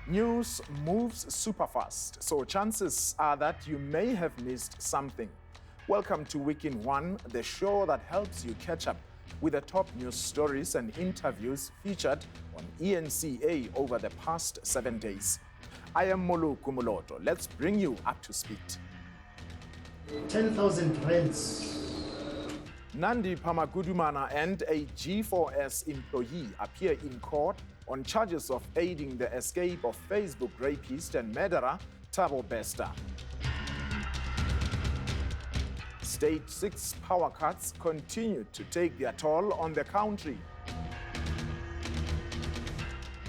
News moves super fast, so chances are that you may have missed something. Welcome to Week in One, the show that helps you catch up with the top news stories and interviews featured on ENCA over the past 7 days. I am Moloko Moloto. Let's bring you up to speed. 10,000 rands. Nandi Pamakutumana and a G4S employee appear in court on charges of aiding the escape of Facebook rapist and murderer Tabo Besta. Stage 6 power cuts continue to take their toll on the country.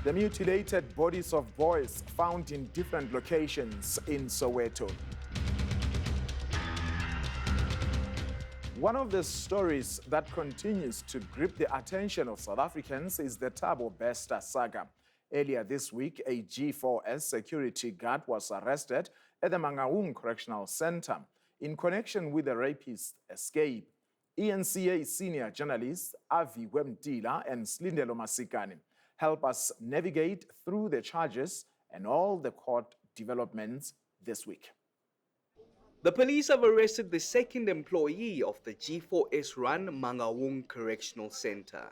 The mutilated bodies of boys found in different locations in Soweto. One of the stories that continues to grip the attention of South Africans is the Tabo Besta saga. Earlier this week, a G4S security guard was arrested at the Mangaung Correctional Center in connection with the rapist's escape. ENCA senior journalists Avi Wemtila and Slindelo Masikani help us navigate through the charges and all the court developments this week. The police have arrested the second employee of the G4S-run Mangaung Correctional Center.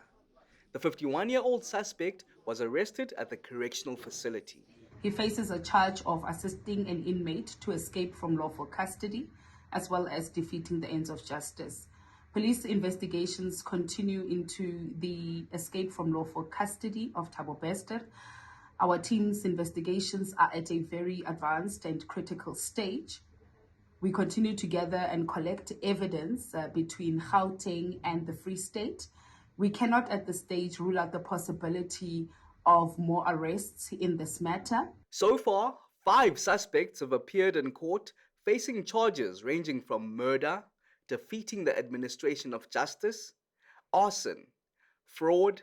The 51-year-old suspect was arrested at the correctional facility. He faces a charge of assisting an inmate to escape from lawful custody, as well as defeating the ends of justice. Police investigations continue into the escape from lawful custody of Tabo Besta. Our team's investigations are at a very advanced and critical stage. We continue to gather and collect evidence between Gauteng and the Free State. We cannot at this stage rule out the possibility of more arrests in this matter. So far, 5 suspects have appeared in court facing charges ranging from murder, defeating the administration of justice, arson, fraud,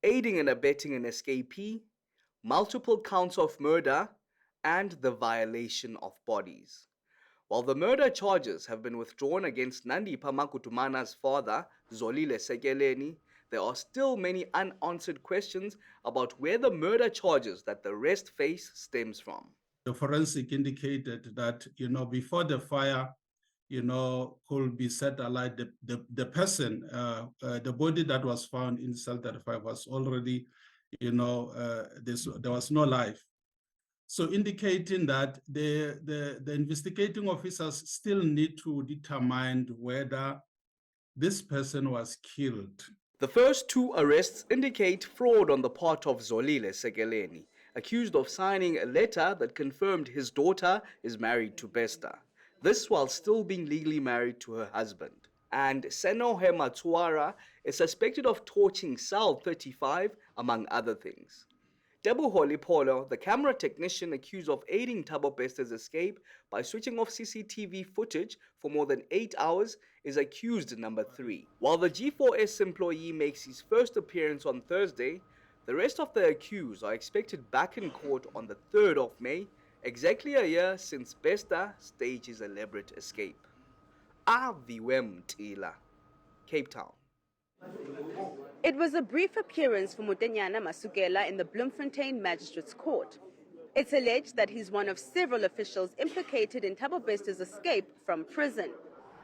aiding and abetting an escapee, multiple counts of murder, and the violation of bodies. While the murder charges have been withdrawn against Nandi Pamakutumana's father, Zolile Sekeleni, there are still many unanswered questions about where the murder charges that the rest face stems from. The forensic indicated that, before the fire, could be set alight, the person, the body that was found in cell 35 was already, there was no life. So indicating that the investigating officers still need to determine whether this person was killed. The first 2 arrests indicate fraud on the part of Zolile Sekeleni, accused of signing a letter that confirmed his daughter is married to Besta. This while still being legally married to her husband. And Senohe Matsuara is suspected of torching cell 35, among other things. Debu Holipolo, the camera technician accused of aiding Tabo Besta's escape by switching off CCTV footage for more than 8 hours, is accused number 3. While the G4S employee makes his first appearance on Thursday, the rest of the accused are expected back in court on the 3rd of May, exactly a year since Besta staged his elaborate escape. Avi Wemtila, Cape Town. It was a brief appearance for Mutenyana Masukela in the Bloemfontein Magistrates Court. It's alleged that he's one of several officials implicated in Tabo Besta's escape from prison.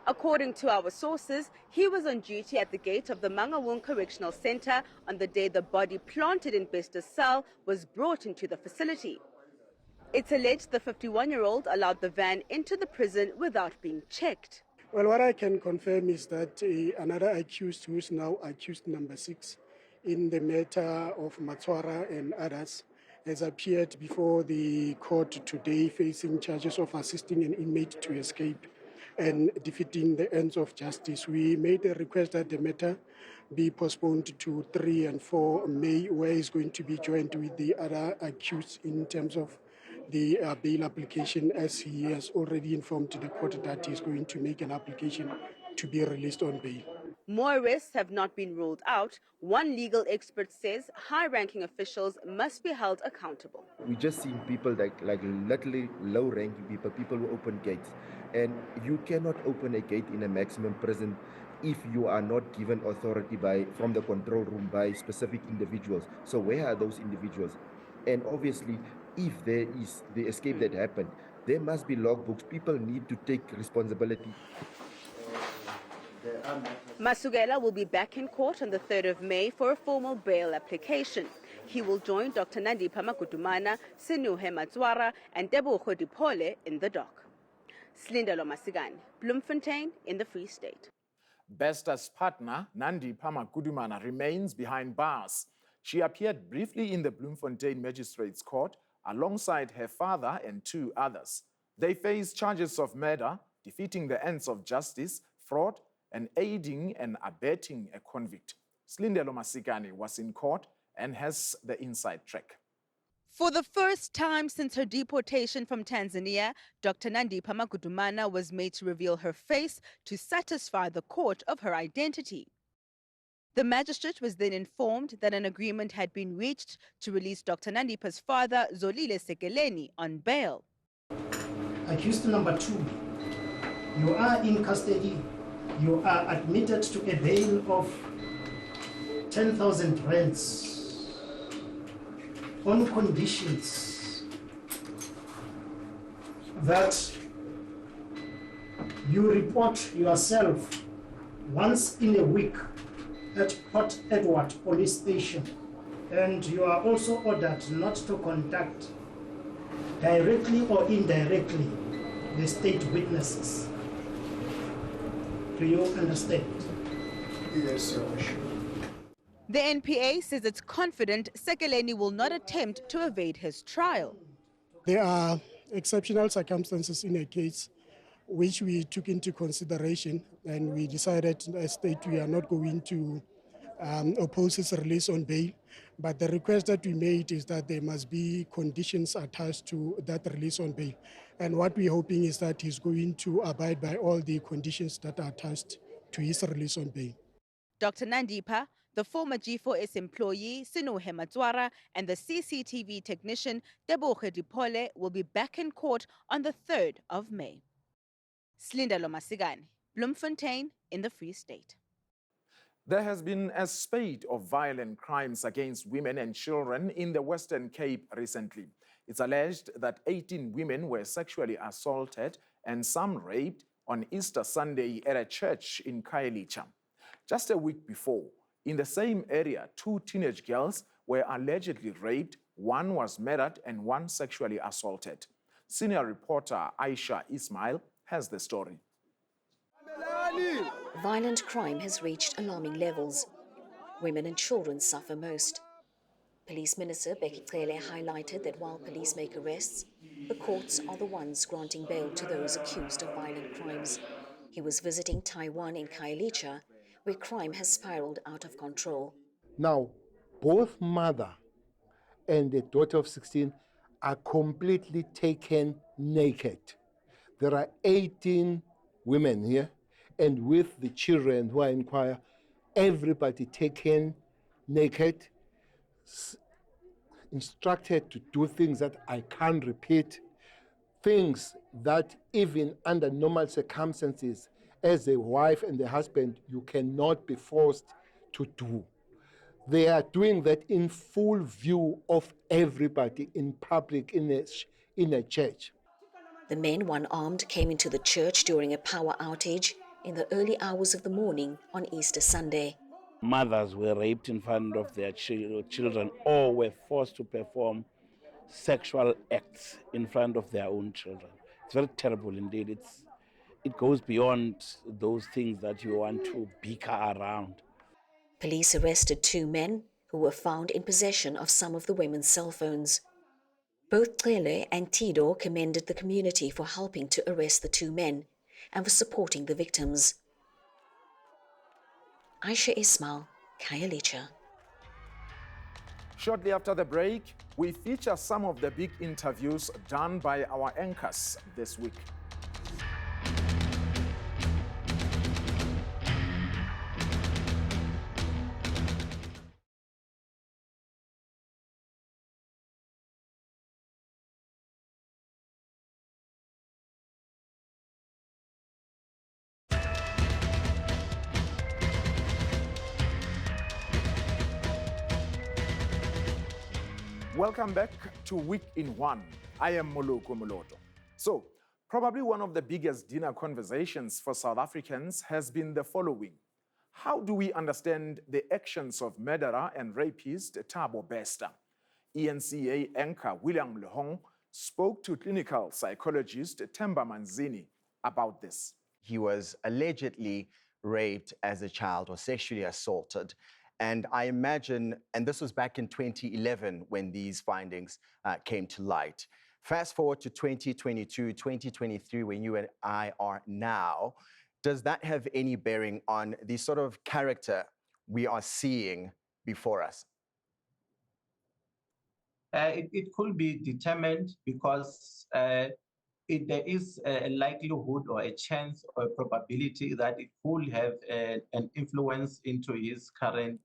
According to our sources, he was on duty at the gate of the Mangaung Correctional Center on the day the body planted in Besta's cell was brought into the facility. It's alleged the 51-year-old allowed the van into the prison without being checked. Well, what I can confirm is that another accused, who is now accused number 6 in the matter of Matsuara and others, has appeared before the court today facing charges of assisting an inmate to escape and defeating the ends of justice. We made a request that the matter be postponed to 3 and 4 May, where he's going to be joined with the other accused in terms of the bail application, as he has already informed the court that he's going to make an application to be released on bail. More arrests have not been ruled out. One legal expert says high-ranking officials must be held accountable. We just seen people like literally low-ranking people who open gates. And you cannot open a gate in a maximum prison if you are not given authority from the control room by specific individuals. So where are those individuals? And obviously, if there is the escape that happened, there must be logbooks. People need to take responsibility. Masugela will be back in court on the 3rd of May for a formal bail application. He will join Dr. Nandi Pamakutumana, Sinuhe Matswara, and Tabo Besta in the dock. Slindalo Masigane, Bloemfontein in the Free State. Besta's partner, Nandi Pamakutumana, remains behind bars. She appeared briefly in the Bloemfontein Magistrates Court alongside her father and 2 others. They face charges of murder, defeating the ends of justice, fraud, and aiding and abetting a convict. Slindalo Masigane was in court and has the inside track. For the first time since her deportation from Tanzania, Dr. Nandi Pamakutumana was made to reveal her face to satisfy the court of her identity. The magistrate was then informed that an agreement had been reached to release Dr. Nandipa's father, Zolile Sekeleni, on bail. Accused number 2, you are in custody. You are admitted to a bail of 10,000 rands on conditions that you report yourself once in a week at Port Edward Police Station, and you are also ordered not to contact directly or indirectly the state witnesses. Do you understand? Yes, Your Worship. The NPA says it's confident Sekeleni will not attempt to evade his trial. There are exceptional circumstances in a case which we took into consideration, and we decided as state we are not going to oppose his release on bail. But the request that we made is that there must be conditions attached to that release on bail. And what we're hoping is that he's going to abide by all the conditions that are attached to his release on bail. Dr. Nandipa, the former G4S employee, Sinuhe Matswara, and the CCTV technician, Tabo Besta, will be back in court on the 3rd of May. Slindalo Masigane, Bloemfontein in the Free State. There has been a spate of violent crimes against women and children in the Western Cape recently. It's alleged that 18 women were sexually assaulted and some raped on Easter Sunday at a church in Khayelitsha. Just a week before, in the same area, 2 teenage girls were allegedly raped, 1 was murdered and 1 sexually assaulted. Senior reporter Aisha Ismail has the story. Violent crime has reached alarming levels. Women and children suffer most. Police Minister Becky Cele highlighted that while police make arrests, the courts are the ones granting bail to those accused of violent crimes. He was visiting Taiwan in Khayelitsha, where crime has spiraled out of control. Now, both mother and the daughter of 16 are completely taken naked. There are 18 women here, and with the children who are in choir, everybody taken naked, instructed to do things that I can't repeat, things that even under normal circumstances, as a wife and a husband, you cannot be forced to do. They are doing that in full view of everybody in public, in a church. The men, one armed, came into the church during a power outage in the early hours of the morning on Easter Sunday. Mothers were raped in front of their children or were forced to perform sexual acts in front of their own children. It's very terrible indeed. It goes beyond those things that you want to bicker around. Police arrested 2 men who were found in possession of some of the women's cell phones. Both Cele and Tido commended the community for helping to arrest the 2 men and for supporting the victims. Aisha Ismail, Khayelitsha. Shortly after the break, we feature some of the big interviews done by our anchors this week. Welcome back to Week in One. I am Moloko Moloto. So, probably one of the biggest dinner conversations for South Africans has been the following. How do we understand the actions of murderer and rapist Tabo Besta? ENCA anchor William Lehong spoke to clinical psychologist Themba Manzini about this. He was allegedly raped as a child or sexually assaulted. And I imagine, and this was back in 2011 when these findings came to light. Fast forward to 2022, 2023, when you and I are now, does that have any bearing on the sort of character we are seeing before us? It could be determined because there is a likelihood or a chance or a probability that it could have an influence into his current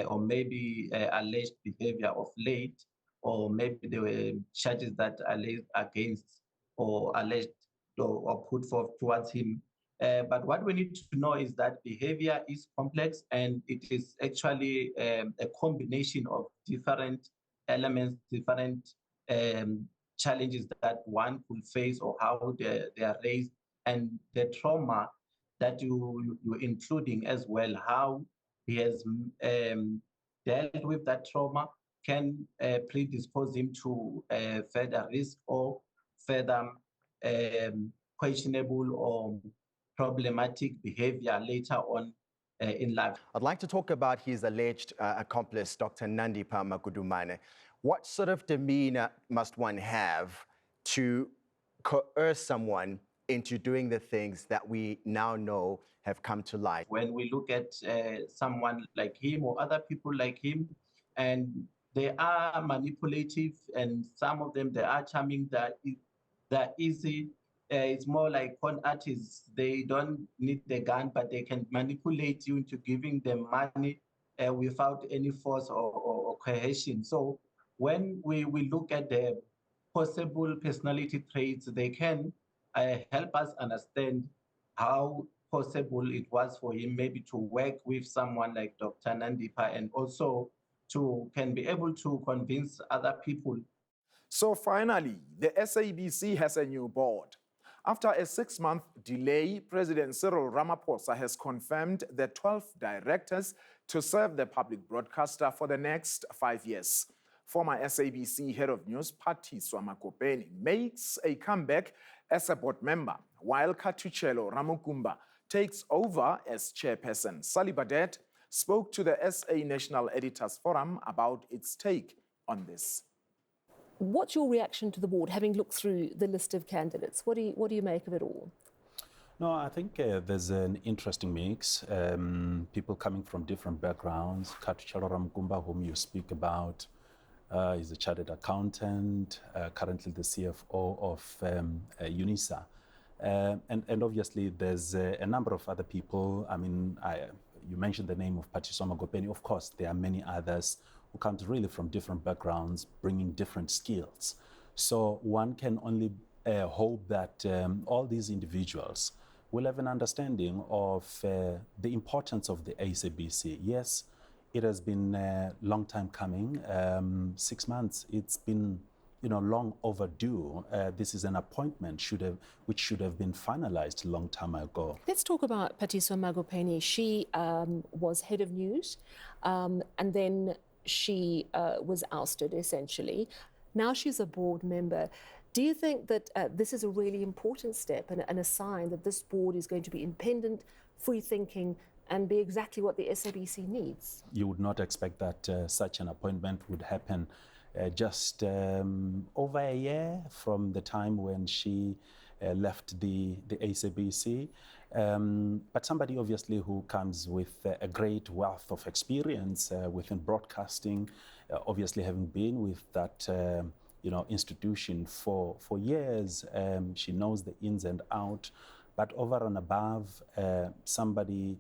or maybe alleged behavior of late, or maybe there were charges that are alleged against or alleged or put forth towards him. But what we need to know is that behavior is complex, and it is actually a combination of different elements, different challenges that one could face or how they are raised, and the trauma that you're including as well, how he has dealt with that trauma can predispose him to further risk or further questionable or problematic behavior later on in life. I'd like to talk about his alleged accomplice, Dr. Nandi Pamakutumana. What sort of demeanor must one have to coerce someone into doing the things that we now know have come to light? When we look at someone like him or other people like him, and they are manipulative, and some of them, they are charming, they're easy. It's more like con artists. They don't need the gun, but they can manipulate you into giving them money without any force or coercion. So when we look at the possible personality traits, they can help us understand how possible it was for him maybe to work with someone like Dr. Nandi Pa, and also can be able to convince other people. So finally, the SABC has a new board. After a 6-month delay, President Cyril Ramaphosa has confirmed the 12 directors to serve the public broadcaster for the next 5 years. Former SABC head of news, Patiswa Makopeni, makes a comeback as a board member, while Katuchelo Ramukumba takes over as chairperson. Sally Badet spoke to the SA National Editors Forum about its take on this. What's your reaction to the board, having looked through the list of candidates? What do you make of it all? No, I think there's an interesting mix. People coming from different backgrounds. Katuchelo Ramukumba, whom you speak about, is a chartered accountant, currently the CFO of UNISA. And obviously there's a number of other people. I mean, you mentioned the name of Patiswa Makopeni. Of course, there are many others who comes really from different backgrounds, bringing different skills. So one can only hope that all these individuals will have an understanding of the importance of the SABC. Yes, it has been a long time coming, 6 months. It's been, long overdue. This is an appointment which should have been finalized a long time ago. Let's talk about Patiswa Makopeni. She was head of news, and then she was ousted, essentially. Now she's a board member. Do you think that this is a really important step and a sign that this board is going to be independent, free-thinking, and be exactly what the SABC needs? You would not expect that such an appointment would happen just over a year from the time when she left the SABC. But somebody obviously who comes with a great wealth of experience within broadcasting, obviously having been with that institution for years. She knows the ins and outs, but over and above, somebody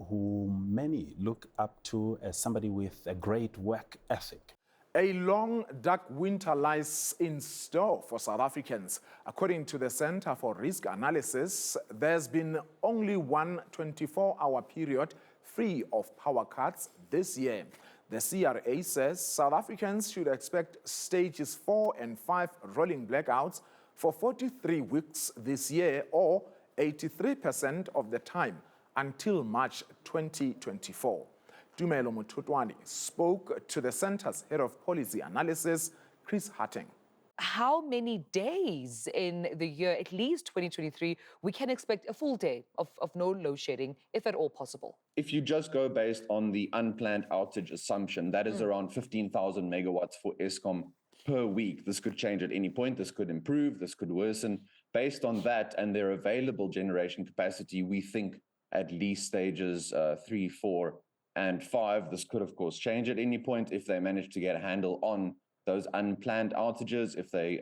who many look up to as somebody with a great work ethic. A long, dark winter lies in store for South Africans. According to the Center for Risk Analysis, there's been only one 24-hour period free of power cuts this year. The CRA says South Africans should expect stages 4 and 5 rolling blackouts for 43 weeks this year, or 83% of the time until March 2024. Tumelo Mututwani spoke to the Centre's head of policy analysis, Chris Harting. How many days in the year, at least 2023, we can expect a full day of no load shedding, if at all possible? If you just go based on the unplanned outage assumption, that is around 15,000 megawatts for Eskom per week. This could change at any point. This could improve. This could worsen. Based on that and their available generation capacity, we think at least stages 3, 4, and 5. This could, of course, change at any point if they manage to get a handle on those unplanned outages, if they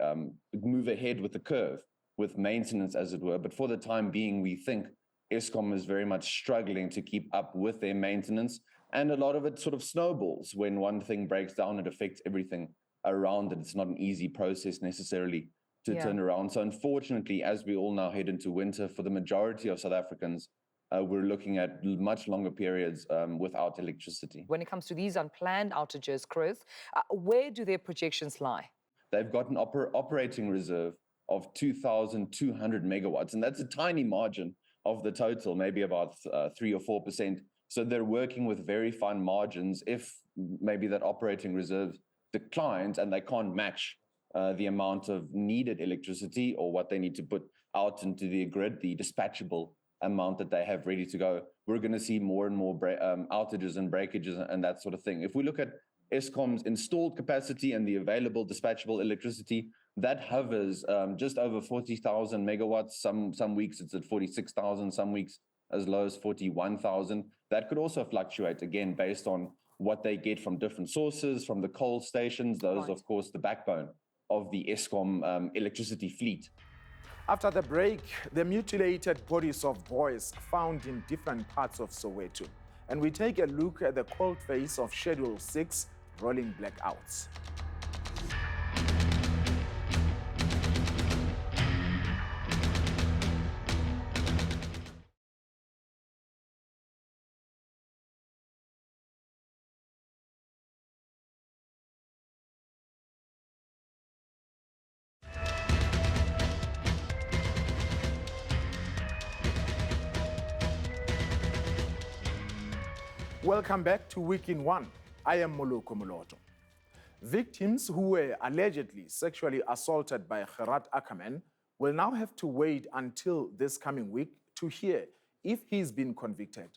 move ahead with the curve, with maintenance, as it were. But for the time being, we think Eskom is very much struggling to keep up with their maintenance. And a lot of it sort of snowballs. When one thing breaks down, it affects everything around it. It's not an easy process necessarily to turn around. So unfortunately, as we all now head into winter, for the majority of South Africans, we're looking at much longer periods without electricity. When it comes to these unplanned outages, Chris, where do their projections lie? They've got an operating reserve of 2,200 megawatts, and that's a tiny margin of the total, maybe about 3 or 4%. So they're working with very fine margins. If maybe that operating reserve declines and they can't match the amount of needed electricity or what they need to put out into the grid, the dispatchable amount that they have ready to go, we're going to see more and more outages and breakages and that sort of thing. If we look at Eskom's installed capacity and the available dispatchable electricity, that hovers just over 40,000 megawatts. Some weeks it's at 46,000, some weeks as low as 41,000. That could also fluctuate, again, based on what they get from different sources, from the coal stations. Those, of course, the backbone of the Eskom electricity fleet. After the break, the mutilated bodies of boys found in different parts of Soweto. And we take a look at the cold face of Schedule 6 rolling blackouts. Welcome back to Week in One. I am Moloko Moloto. Victims who were allegedly sexually assaulted by Gerard Ackerman will now have to wait until this coming week to hear if he's been convicted.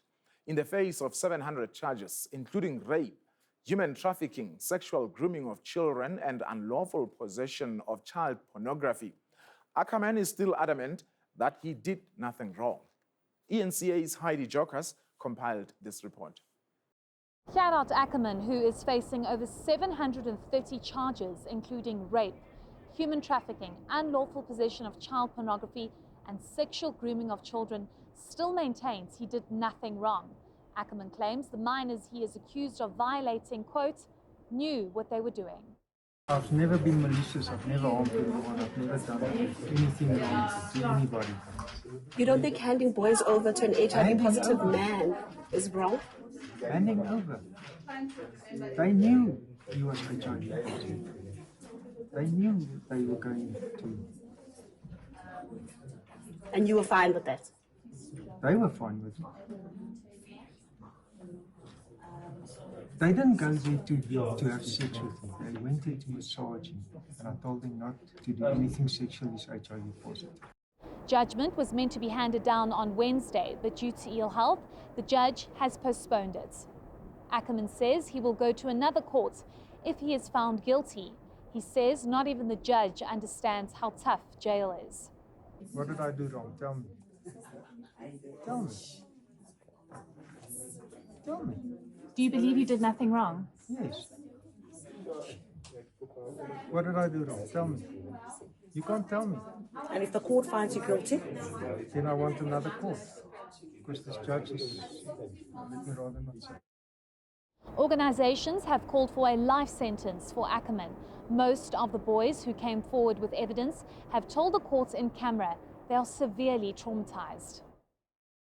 In the face of 700 charges, including rape, human trafficking, sexual grooming of children, and unlawful possession of child pornography, Ackerman is still adamant that he did nothing wrong. ENCA's Heidi Jokas compiled this report. Gerard Ackerman, who is facing over 730 charges, including rape, human trafficking, unlawful possession of child pornography, and sexual grooming of children, still maintains he did nothing wrong. Ackerman claims the minors he is accused of violating, quote, knew what they were doing. I've never been malicious, I've never harmed anyone, I've never done anything wrong to anybody. You don't think handing boys over to an HIV-positive man is wrong? Handing over. They knew he was HIV positive. They knew they were going to. And you were fine with that? They were fine with it. They didn't go there to have sex with me. They went there to massage him. And I told them not to do anything sexual is HIV positive. Judgment was meant to be handed down on Wednesday, but due to ill health, the judge has postponed it. Ackerman says he will go to another court if he is found guilty. He says not even the judge understands how tough jail is. What did I do wrong? Tell me. Tell me. Tell me. Do you believe you did nothing wrong? Yes. What did I do wrong? Tell me. You can't tell me. And if the court finds you guilty? Then I want another court. Because this judge is, let me rather not say. Organizations have called for a life sentence for Ackerman. Most of the boys who came forward with evidence have told the courts in camera they are severely traumatized.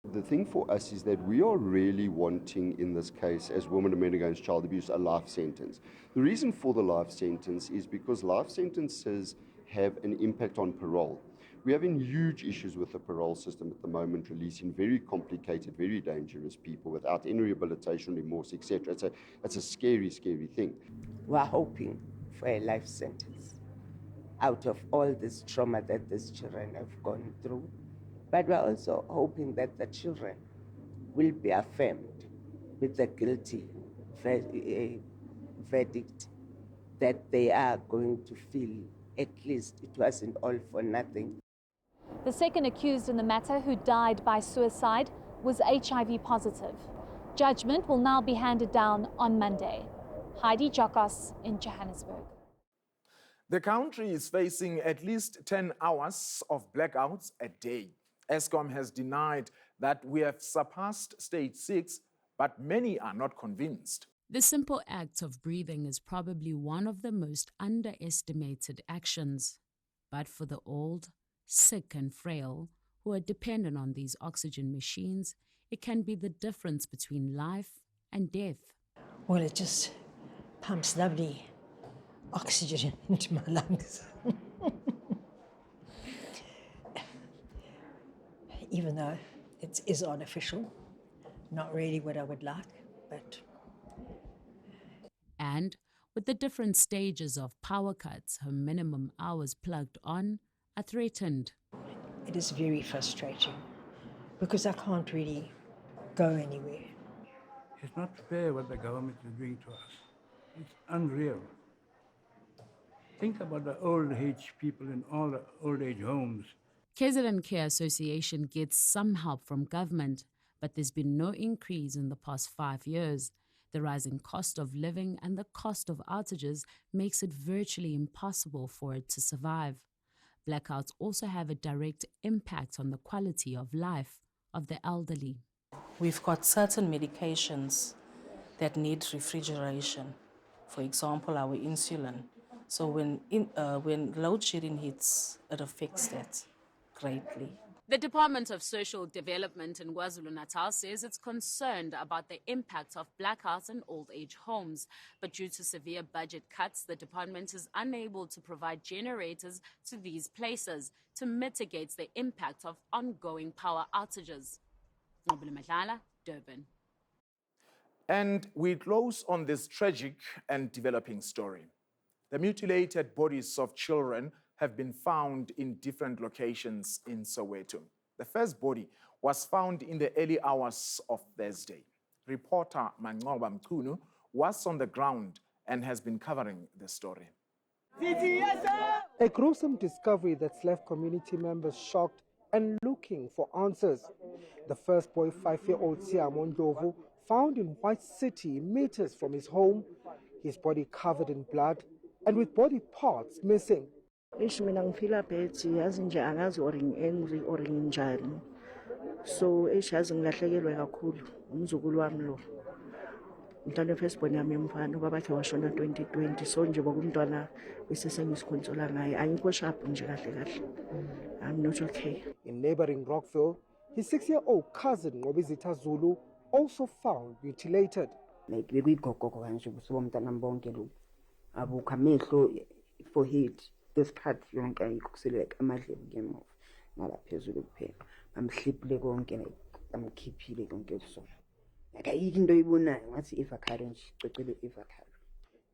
The thing for us is that we are really wanting, in this case, as Women and Men Against Child Abuse, a life sentence. The reason for the life sentence is because life sentences have an impact on parole. We're having huge issues with the parole system at the moment, releasing very complicated, very dangerous people without any rehabilitation, remorse, etc. It's a scary, scary thing. We're hoping for a life sentence out of all this trauma that these children have gone through. But we're also hoping that the children will be affirmed with the guilty verdict, that they are going to feel at least it wasn't all for nothing. The second accused in the matter, who died by suicide, was HIV positive. Judgment will now be handed down on Monday. Heidi Jokos in Johannesburg. The country is facing at least 10 hours of blackouts a day. Eskom has denied that we have surpassed stage 6, but many are not convinced. The simple act of breathing is probably one of the most underestimated actions. But for the old, sick and frail who are dependent on these oxygen machines, it can be the difference between life and death. Well, it just pumps lovely oxygen into my lungs. Even though it is artificial, not really what I would like, but... And with the different stages of power cuts, her minimum hours plugged on are threatened. It is very frustrating because I can't really go anywhere. It's not fair what the government is doing to us. It's unreal. Think about the old age people in all the old age homes. KZN Care Association gets some help from government, but there's been no increase in the past 5 years. The rising cost of living and the cost of outages makes it virtually impossible for it to survive. Blackouts also have a direct impact on the quality of life of the elderly. We've got certain medications that need refrigeration. For example, our insulin. So when load shedding hits, it affects that greatly. The Department of Social Development in KwaZulu-Natal says it's concerned about the impact of blackouts in old age homes. But due to severe budget cuts, the department is unable to provide generators to these places to mitigate the impact of ongoing power outages. Durban. And we close on this tragic and developing story. The mutilated bodies of children have been found in different locations in Soweto. The first body was found in the early hours of Thursday. Reporter Manqoba Mchunu was on the ground and has been covering the story. A gruesome discovery that's left community members shocked and looking for answers. The first boy, 5-year-old Siamon Dovu, found in White City, meters from his home, his body covered in blood and with body parts missing. Mina ngifila bhethi yazi nje angazi or angry or njani, so yazi ngilahlekelwe kakhulu umzukulu wami lo mntwana first born yami yomfana ubaba wakhe washona 2020, so nje bokumntwana bese sengisikhonsola ngaye ayikho sharp nje kahle kahle. I'm not okay. In neighboring Rockville, his 6-year-old cousin Ngobizitha Zulu also found mutilated. Like bekuyigogo kanje busubo mntana bonke lo abukho amehlo forehead. This part yonke ayikho kuseleka amadlebe ngemuva ngala phezulu kuphela bamhliphile konke bamkhiphile konke kusona akayikho into oyibonayo ngathi avocado nje cocele avocado.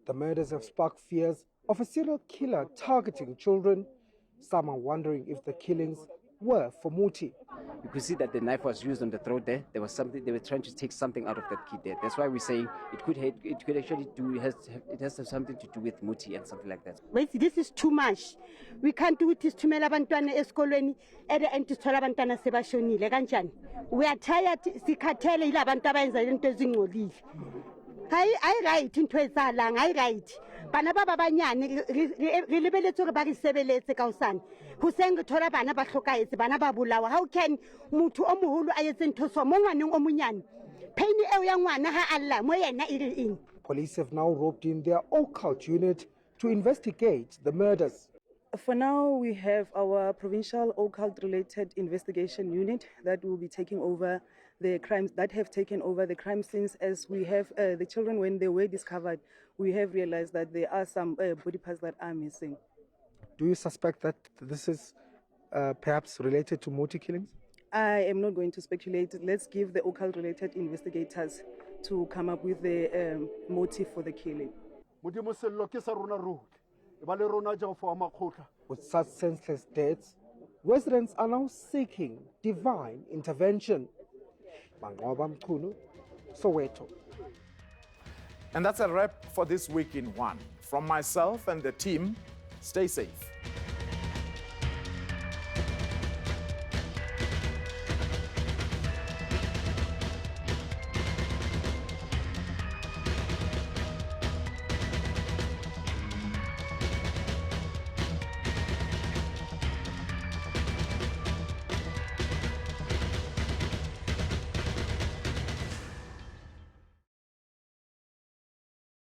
The murders have sparked fears of a serial killer targeting children. Some are wondering if the killings were for Muti. You could see that the knife was used on the throat there. There was something, they were trying to take something out of that kid there. That's why we say it could actually do, it has to have something to do with Muti and something like that. Wait, this is too much. We can't do it to thumela abantwana esikolweni at the end to thola abantwana sebashonile kanjani. We are tired sikhathele ila abantu abenza into ezingcolile. Hayi right into ezalanga, hayi right. Bana ba banyane re lebeletse re ba re sebeletse ka usana. Ho seng thola bana ba hlokaetse bana ba bolawa. How can motho o moholo a etse ntho so mo ngwaneng o monyane? Pain eo ya ngwana ha Allah mo yena e re eng. Police have now roped in their occult unit to investigate the murders. For now, we have our provincial occult-related investigation unit that will be taking over the crimes that have taken over the crime scenes. As we have the children, when they were discovered, we have realized that there are some body parts that are missing. Do you suspect that this is perhaps related to Moti killings? I am not going to speculate. Let's give the occult-related investigators to come up with the motive for the killing. With such senseless deaths, residents are now seeking divine intervention. Bangoba Mkhulu, Soweto. And that's a wrap for this week in one. From myself and the team, stay safe.